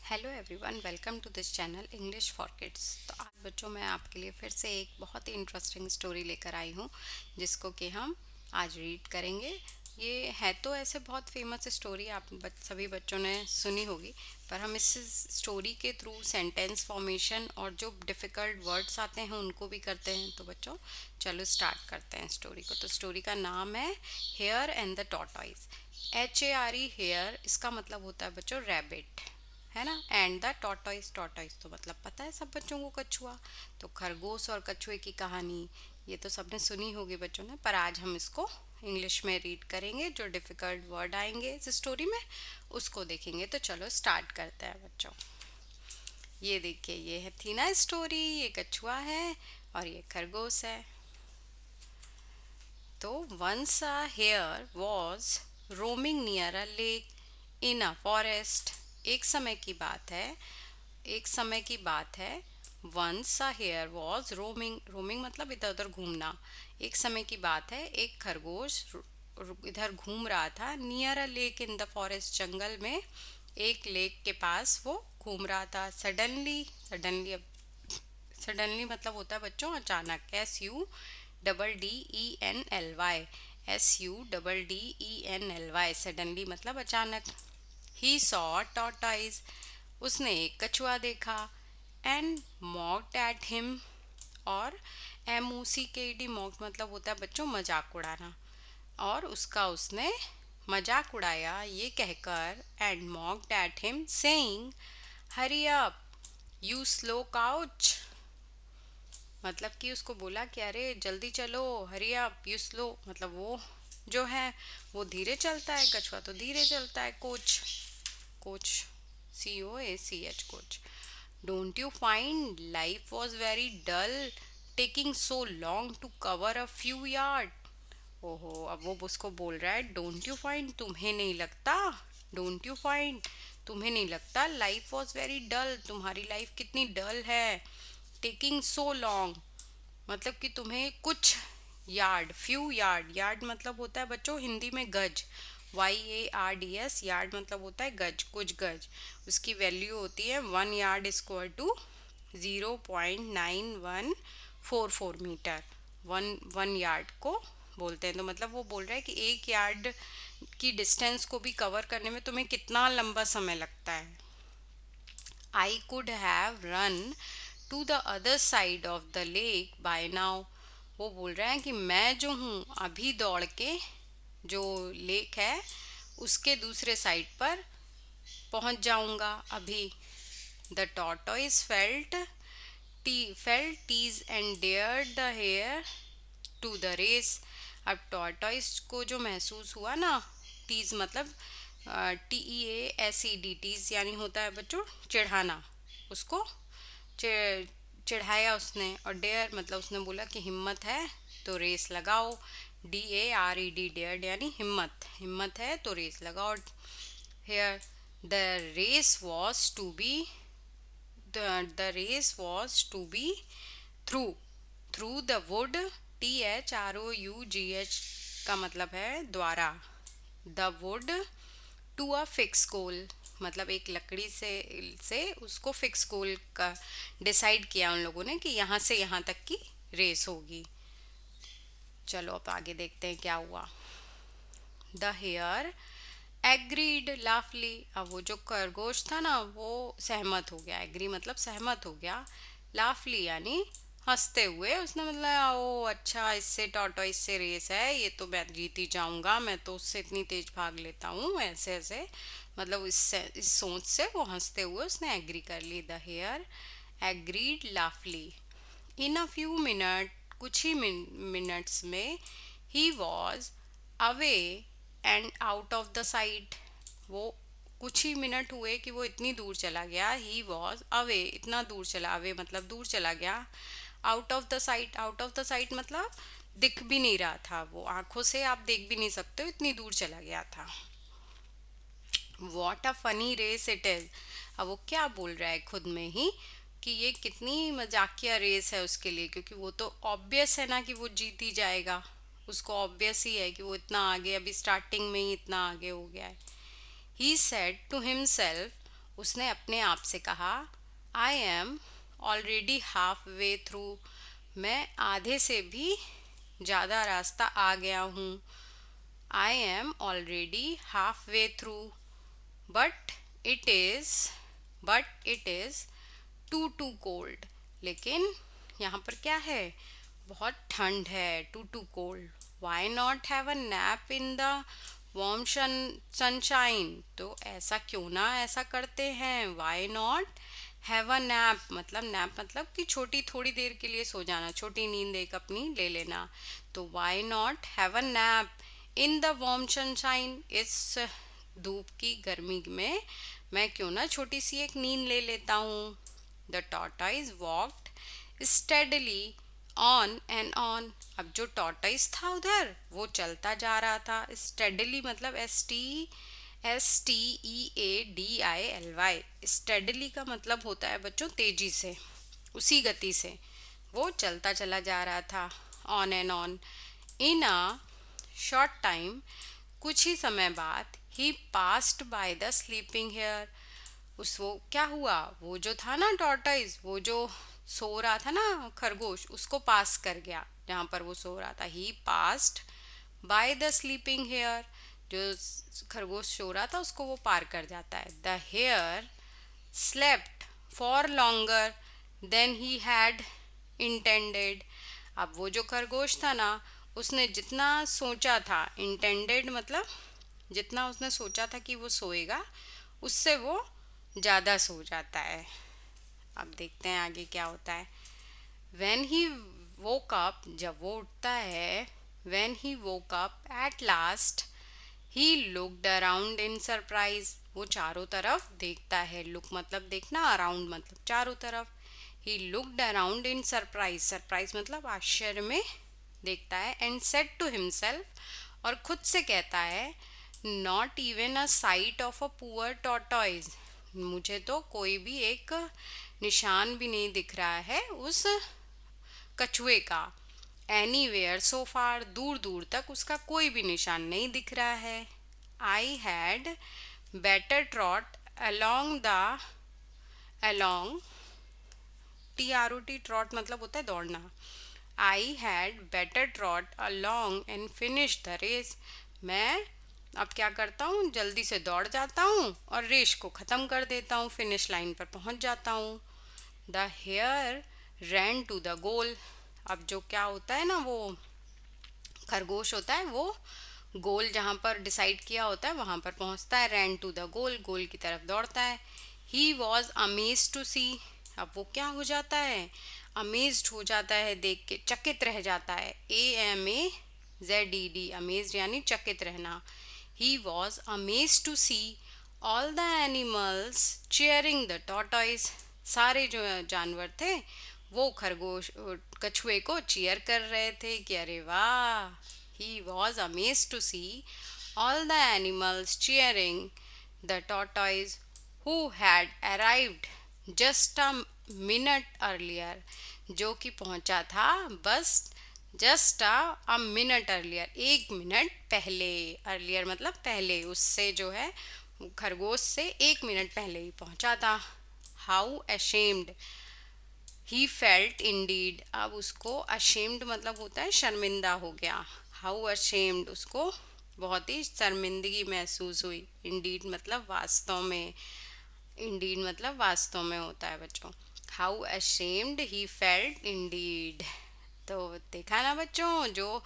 Hello everyone, welcome to this channel English for kids. तो आज बच्चों मैं आपके लिए फिर से एक बहुत ही इंटरेस्टिंग स्टोरी लेकर आई हूँ जिसको कि हम आज रीड करेंगे। ये है तो ऐसे बहुत फेमस स्टोरी, आप सभी बच्चों ने सुनी होगी, पर हम इस स्टोरी के थ्रू सेंटेंस फॉर्मेशन और जो डिफ़िकल्ट वर्ड्स आते हैं उनको भी करते हैं। तो बच्चों चलो स्टार्ट करते हैं स्टोरी को। तो स्टोरी का नाम है hare and the tortoise. HARE, hare, इसका मतलब होता है बच्चों रैबिट, है ना। एंड द टॉर्टॉइस, टॉर्टॉइस तो मतलब पता है सब बच्चों को कछुआ। तो खरगोश और कछुए की कहानी ये तो सबने सुनी होगी बच्चों ने, पर आज हम इसको इंग्लिश में रीड करेंगे। जो डिफ़िकल्ट वर्ड आएंगे इस स्टोरी में उसको देखेंगे। तो चलो स्टार्ट करते हैं बच्चों। ये देखिए, ये है थी ना स्टोरी, ये कछुआ है और ये खरगोश है। तो once a hare was roaming near a lake in a forest. एक समय की बात है, एक समय की बात है। Once a hare was roaming, roaming मतलब इधर उधर घूमना। एक समय की बात है, एक खरगोश इधर घूम रहा था। Near a lake in the forest, जंगल में एक लेक के पास वो घूम रहा था। सडनली, सडनली, सडनली मतलब होता है बच्चों अचानक। SUDDENLY, SUDDENLY, सडनली मतलब अचानक। ही सॉ टॉर्टोइज, उसने एक कछुआ देखा। एंड मॉक्ड एट हिम, और MOCKED, मॉक मतलब होता है बच्चों मजाक उड़ाना। और उसका उसने मजाक उड़ाया ये कहकर। And mocked at him saying hurry up you slow couch, मतलब कि उसको बोला कि अरे जल्दी चलो, हरी अप यू स्लो, मतलब वो जो है वो धीरे चलता है, कछुआ तो धीरे चलता है। Coach, coach, COACH, coach. Don't you find life was very dull taking so long to cover a few yard. ओहो, अब वो उसको बोल रहा है डोंट यू फाइंड, तुम्हें नहीं लगता, डोंट यू फाइंड, तुम्हें नहीं लगता, लाइफ वॉज वेरी डल, तुम्हारी लाइफ कितनी डल है। टेकिंग सो लॉन्ग मतलब कि तुम्हें कुछ यार्ड, फ्यू यार्ड, यार्ड मतलब होता है बच्चों हिंदी में गज, YARDS, यार्ड मतलब होता है गज, कुछ गज। उसकी वैल्यू होती है 1 yard equal to 0.9144 metre. One yard को बोलते हैं। तो मतलब वो बोल रहा है कि 1 यार्ड की डिस्टेंस को भी कवर करने में तुम्हें कितना लंबा समय लगता है। I could have run to the other side of the lake by now. वो बोल रहे हैं कि मैं जो हूँ अभी दौड़ के जो लेक है उसके दूसरे साइड पर पहुंच जाऊंगा अभी। The tortoise felt tease and dared the hare to the race. अब टॉर्टोइज को जो महसूस हुआ ना, टीज मतलब TEASED, टीज यानी होता है बच्चों चिढ़ाना, उसको चिढ़ाया उसने। और डेयर मतलब उसने बोला कि हिम्मत है तो रेस लगाओ। DARED, डेयर्ड यानी हिम्मत, हिम्मत है तो रेस लगाओ। Here the race was to be, the race was to be through, through the wood, THROUGH का मतलब है द्वारा। The wood to a fix goal, मतलब एक लकड़ी से उसको फिक्स गोल का डिसाइड किया उन लोगों ने कि यहाँ से यहाँ तक की रेस होगी। चलो अब आगे देखते हैं क्या हुआ। द हेयर एग्रीड लाफली, अब वो जो खरगोश था ना वो सहमत हो गया। एग्री मतलब सहमत हो गया। लाफली यानी हंसते हुए उसने मतलब ओ अच्छा, इससे टॉर्टोइस से रेस है, ये तो मैं जीत ही जाऊंगा, मैं तो उससे इतनी तेज भाग लेता हूँ, ऐसे ऐसे मतलब इस सोच से वो हंसते हुए उसने एग्री कर ली। द हेयर एग्रीड लाफली। इन अ फ्यू मिनट, कुछ ही मिनट्स में, he was away and out of the sight. वो कुछ ही मिनट हुए कि वो इतनी दूर चला गया। ही वॉज अवे, इतना दूर चला, अवे मतलब दूर चला गया। Out of the site, out of the site मतलब दिख भी नहीं रहा था, वो आंखों से आप देख भी नहीं सकते हो, इतनी दूर चला गया था। What a funny race it is, अब वो क्या बोल रहा है खुद में ही कि ये कितनी मजाकिया रेस है उसके लिए, क्योंकि वो तो ऑब्वियस है ना कि वो जीत ही जाएगा। उसको ऑब्वियस ही है कि वो इतना आगे, अभी स्टार्टिंग में ही इतना आगे हो गया है। ही सेड टू हिमसेल्फ उसने अपने आप से कहा, I am already half way through, मैं आधे से भी ज़्यादा रास्ता आ गया हूँ। I am already half way through, but it is but it is too cold. लेकिन यहाँ पर क्या है, बहुत ठंड है, too cold. Why not have a nap in the warm sunshine, तो ऐसा क्यों ना ऐसा करते हैं। Why not have a nap मतलब कि छोटी थोड़ी देर के लिए सो जाना, छोटी नींद एक अपनी ले लेना। तो why not have a nap in the warm sunshine, इस धूप की गर्मी में मैं क्यों ना छोटी सी एक नींद ले लेता हूँ। The tortoise walked steadily on and on, अब जो टॉर्टाइज था उधर वो चलता जा रहा था। स्टेडली मतलब STEADILY, स्टेडली का मतलब होता है बच्चों तेजी से, उसी गति से वो चलता चला जा रहा था। On and on, in a short time, कुछ ही समय बाद, he passed by the sleeping hare, उस वो क्या हुआ, वो जो था ना टॉर्टाइज, वो जो सो रहा था ना खरगोश, उसको पास कर गया जहाँ पर वो सो रहा था। He passed by the sleeping hare, जो खरगोश सो रहा था उसको वो पार कर जाता है। The hare slept for longer than he had intended, अब वो जो खरगोश था ना, उसने जितना सोचा था, इंटेंडेड मतलब जितना उसने सोचा था कि वो सोएगा, उससे वो ज़्यादा सो जाता है। अब देखते हैं आगे क्या होता है। वेन ही वोक अप, जब वो उठता है, when he woke up at last, he looked around in surprise, वो चारों तरफ देखता है। लुक मतलब देखना, अराउंड मतलब चारों तरफ। He looked around in surprise, surprise मतलब आश्चर्य में देखता है। एंड सेड टू हिमसेल्फ, और खुद से कहता है, not even a site of a poor tortoise, मुझे तो कोई भी एक निशान भी नहीं दिख रहा है उस कछुए का। एनीवेयर सो फार, दूर दूर तक उसका कोई भी निशान नहीं दिख रहा है। I had better trot along the along, TROT, trot मतलब होता है दौड़ना। I had better trot along and finish the race, मैं अब क्या करता हूँ, जल्दी से दौड़ जाता हूँ और रेस को ख़त्म कर देता हूँ, फिनिश लाइन पर पहुँच जाता हूँ। The hare ran to the goal, अब जो क्या होता है ना, वो खरगोश होता है, वो गोल जहाँ पर डिसाइड किया होता है वहाँ पर पहुँचता है। रैन टू द गोल, गोल की तरफ दौड़ता है। ही वॉज अमेज्ड टू सी, अब वो क्या हो जाता है, अमेज्ड हो जाता है, देख के चकित रह जाता है। AMAZED, अमेज्ड यानी चकित रहना। He was amazed to see all the animals cheering the tortoise, सारे जो जानवर थे वो खरगोश कछुए को चीयर कर रहे थे कि अरे वाह। He was amazed to see all the animals cheering the tortoise who had arrived just a minute earlier, जो कि पहुंचा था बस just a minute earlier, 1 minute पहले। अर्लियर मतलब पहले, उससे जो है खरगोश से 1 मिनट पहले ही पहुंचा था। How ashamed he felt Indeed, अब उसको अशेम्ड मतलब होता है शर्मिंदा हो गया। हाउ अशेम्ड, उसको बहुत ही शर्मिंदगी महसूस हुई। इंडीड मतलब वास्तव में, इंडीड मतलब वास्तव में होता है बच्चों। How ashamed he felt Indeed, तो देखा ना बच्चों, जो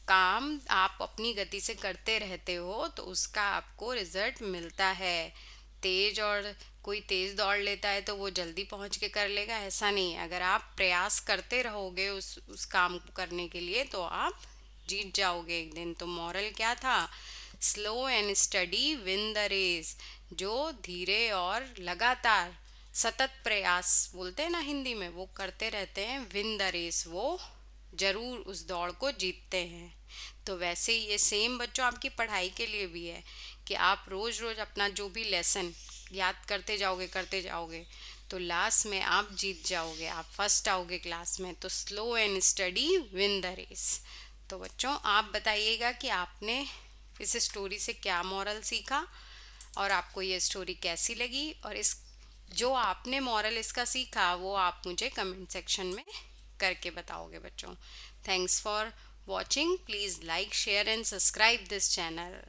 काम आप अपनी गति से करते रहते हो तो उसका आपको रिजल्ट मिलता है। तेज और कोई तेज दौड़ लेता है तो वो जल्दी पहुंच के कर लेगा, ऐसा नहीं है। अगर आप प्रयास करते रहोगे उस काम को करने के लिए तो आप जीत जाओगे एक दिन। तो मॉरल क्या था, slow and steady win the race, जो धीरे और लगातार सतत प्रयास बोलते हैं ना हिंदी में, वो करते रहते हैं, विन द रेस, वो जरूर उस दौड़ को जीतते हैं। तो वैसे ही ये सेम बच्चों आपकी पढ़ाई के लिए भी है कि आप रोज रोज अपना जो भी लेसन याद करते जाओगे तो लास्ट में आप जीत जाओगे, आप फर्स्ट आओगे क्लास में। तो slow and steady win the race. तो बच्चों आप बताइएगा कि आपने इस स्टोरी से क्या मॉरल सीखा। और आपको ये स्टोरी कैसी लगी, और इस जो आपने मॉरल इसका सीखा वो आप मुझे कमेंट सेक्शन में करके बताओगे बच्चों. Thanks for watching. Please like, share and subscribe this channel.